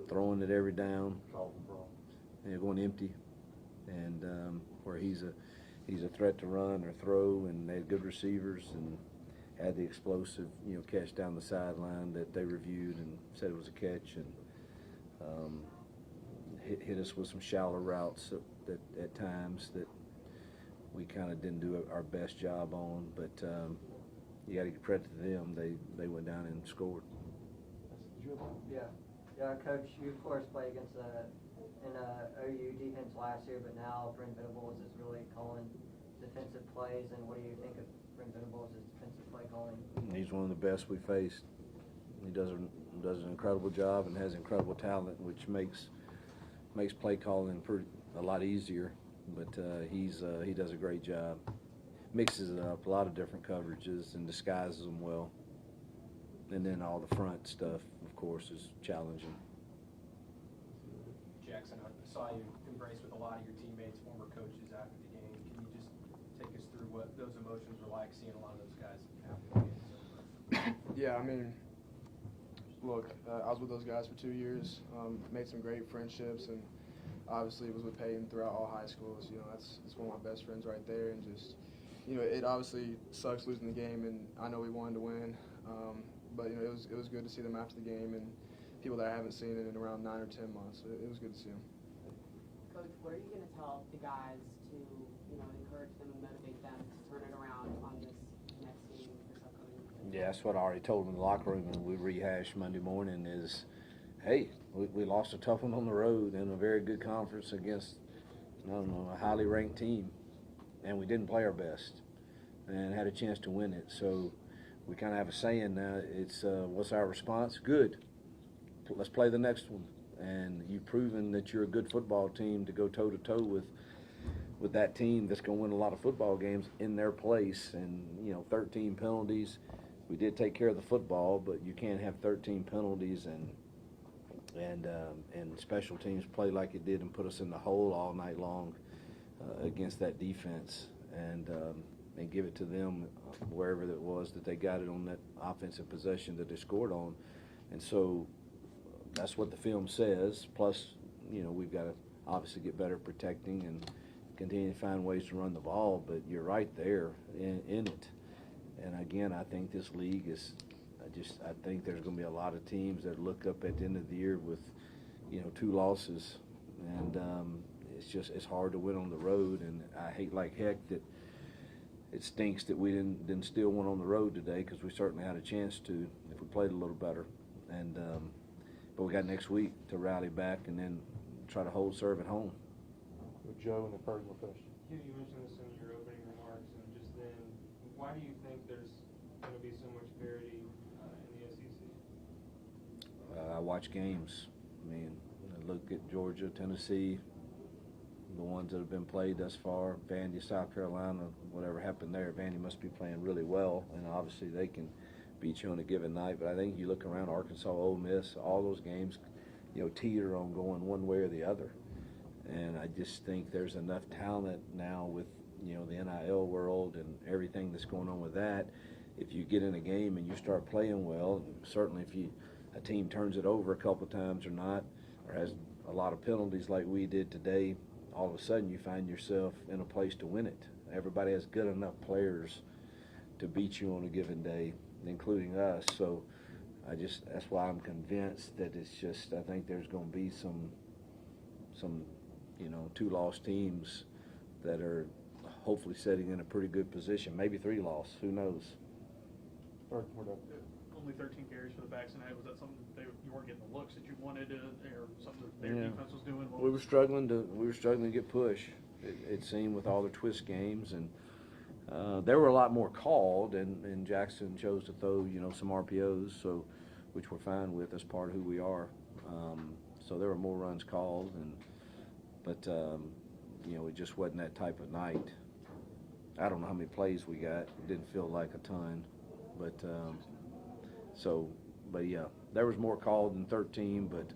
throwing it every down, going empty, and where he's a threat to run or throw, and they had good receivers and had the explosive catch down the sideline that they reviewed and said it was a catch, and hit us with some shallow routes that at times that we kind of didn't do our best job on, but you got to give credit to them. They went down and scored. Yeah, Coach, you of course played against an OU defense last year, but now Brent Venables is really calling defensive plays. And what do you think of Brent Venables' defensive play calling? He's one of the best we faced. He does an incredible job and has incredible talent, which makes play calling a lot easier. But he does a great job. Mixes it up, a lot of different coverages, and disguises them well. And then all the front stuff, of course, is challenging. Jackson, I saw you embrace with a lot of your teammates, former coaches after the game. Can you just take us through what those emotions were like, seeing a lot of those guys after the game? Yeah, I mean, look, I was with those guys for 2 years, made some great friendships, and obviously was with Peyton throughout all high schools. That's one of my best friends right there, and just, it obviously sucks losing the game, and I know we wanted to win. But it was good to see them after the game, and people that I haven't seen in around 9 or 10 months. So it was good to see them. Coach, what are you going to tell the guys to encourage them and motivate them to turn it around on this next game, this upcoming weekend? Yeah, that's what I already told them in the locker room, and we rehashed Monday morning is, hey, we lost a tough one on the road in a very good conference against, a highly ranked team, and we didn't play our best and had a chance to win it. So we kind of have a saying now, it's what's our response? Good. Let's play the next one. And you've proven that you're a good football team to go toe-to-toe with that team that's going to win a lot of football games in their place. And, 13 penalties. We did take care of the football, but you can't have 13 penalties and special teams play like it did and put us in the hole all night long against that defense. And give it to them wherever it was that they got it on that offensive possession that they scored on. And so that's what the film says. Plus, we've got to obviously get better protecting and continue to find ways to run the ball. But you're right there in it. And again, I think this league is I think there's going to be a lot of teams that look up at the end of the year with 2 losses. And it's hard to win on the road. And I hate like heck that it stinks that we didn't steal one on the road today, because we certainly had a chance to if we played a little better. And but we got next week to rally back and then try to hold serve at home. Joe, and a personal question. You mentioned this in your opening remarks, and just then, why do you think there's going to be so much parity in the SEC? I watch games. I look at Georgia, Tennessee, the ones that have been played thus far, Vandy, South Carolina, whatever happened there. Vandy must be playing really well, and obviously they can beat you on a given night. But I think you look around Arkansas, Ole Miss, all those games, teeter on going one way or the other. And I just think there's enough talent now with, the NIL world and everything that's going on with that. If you get in a game and you start playing well, certainly if a team turns it over a couple times or not, or has a lot of penalties like we did today, all of a sudden you find yourself in a place to win it. Everybody has good enough players to beat you on a given day, including us. So that's why I'm convinced that I think there's going to be some 2 lost teams that are hopefully sitting in a pretty good position. Maybe 3 lost, who knows? We're done. Only 13 carries for the backs and was that something that you weren't getting the looks that you wanted, or something that their defense was doing? We were struggling to get push. It seemed with all the twist games, and there were a lot more called, and Jackson chose to throw some RPOs, which we're fine with as part of who we are. So there were more runs called, but it just wasn't that type of night. I don't know how many plays we got. It didn't feel like a ton, but yeah, there was more called than 13, but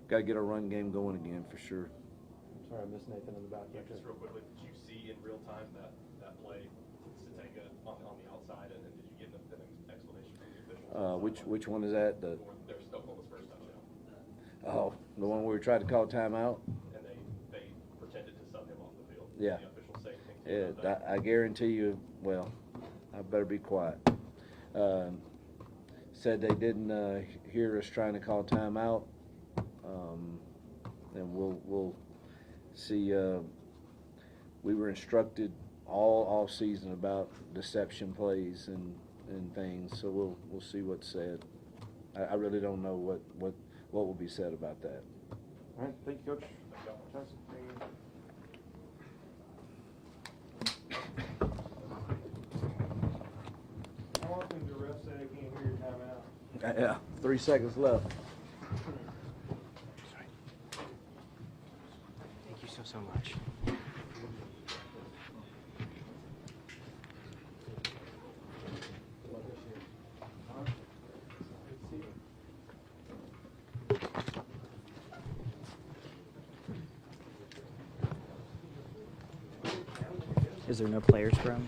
got to get our run game going again for sure. Sorry, I missed Nathan in the back. Yeah, just real quickly, did you see in real time that play Satanga on the outside, and did you get an explanation from the officials? Which one is that? They're stuck on his first touchdown, Oh, the one where we tried to call timeout? and they pretended to sub him off the field. Yeah. The officials say things Yeah, about that. I guarantee you, well, I better be quiet. Said they didn't hear us trying to call timeout. And we'll see. We were instructed all season about deception plays and things, so we'll see what's said. I really don't know what will be said about that. All right, thank you, Coach. Tyson. How often do refs say they can't hear your timeout? Yeah, 3 seconds left. Thank you so much. Is there no players room?